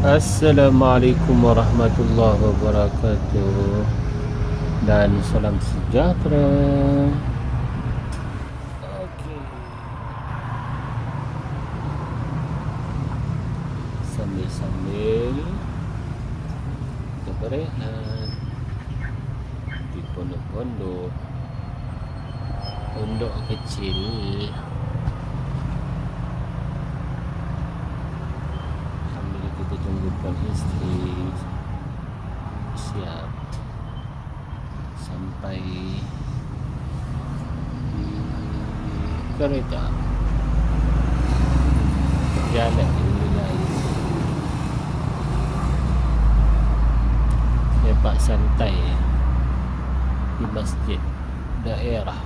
Assalamualaikum warahmatullahi wabarakatuh dan salam sejahtera. Okey. Sambil-sambil kita berehat di pondok-pondok kecil. Kita tunggu puan isteri siap sampai di kereta jalan lepak santai di masjid daerah.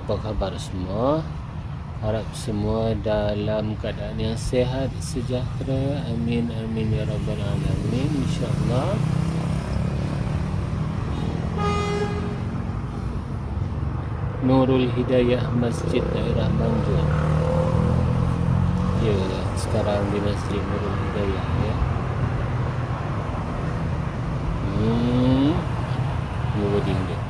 Apa khabar semua? Harap semua dalam keadaan yang sehat, sejahtera. Amin, amin ya rabbal alamin. InsyaAllah. Nurul Hidayah Masjid Daerah Banjul. Ya, sekarang di Masjid Nurul Hidayah ya. Loading dia.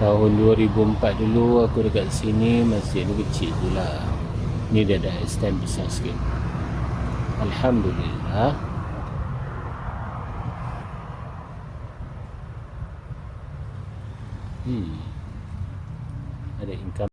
Tahun 2004 dulu aku dekat sini masjid ni kecil je lah. Ni dia dah extend besar sikit. Alhamdulillah. Ada income.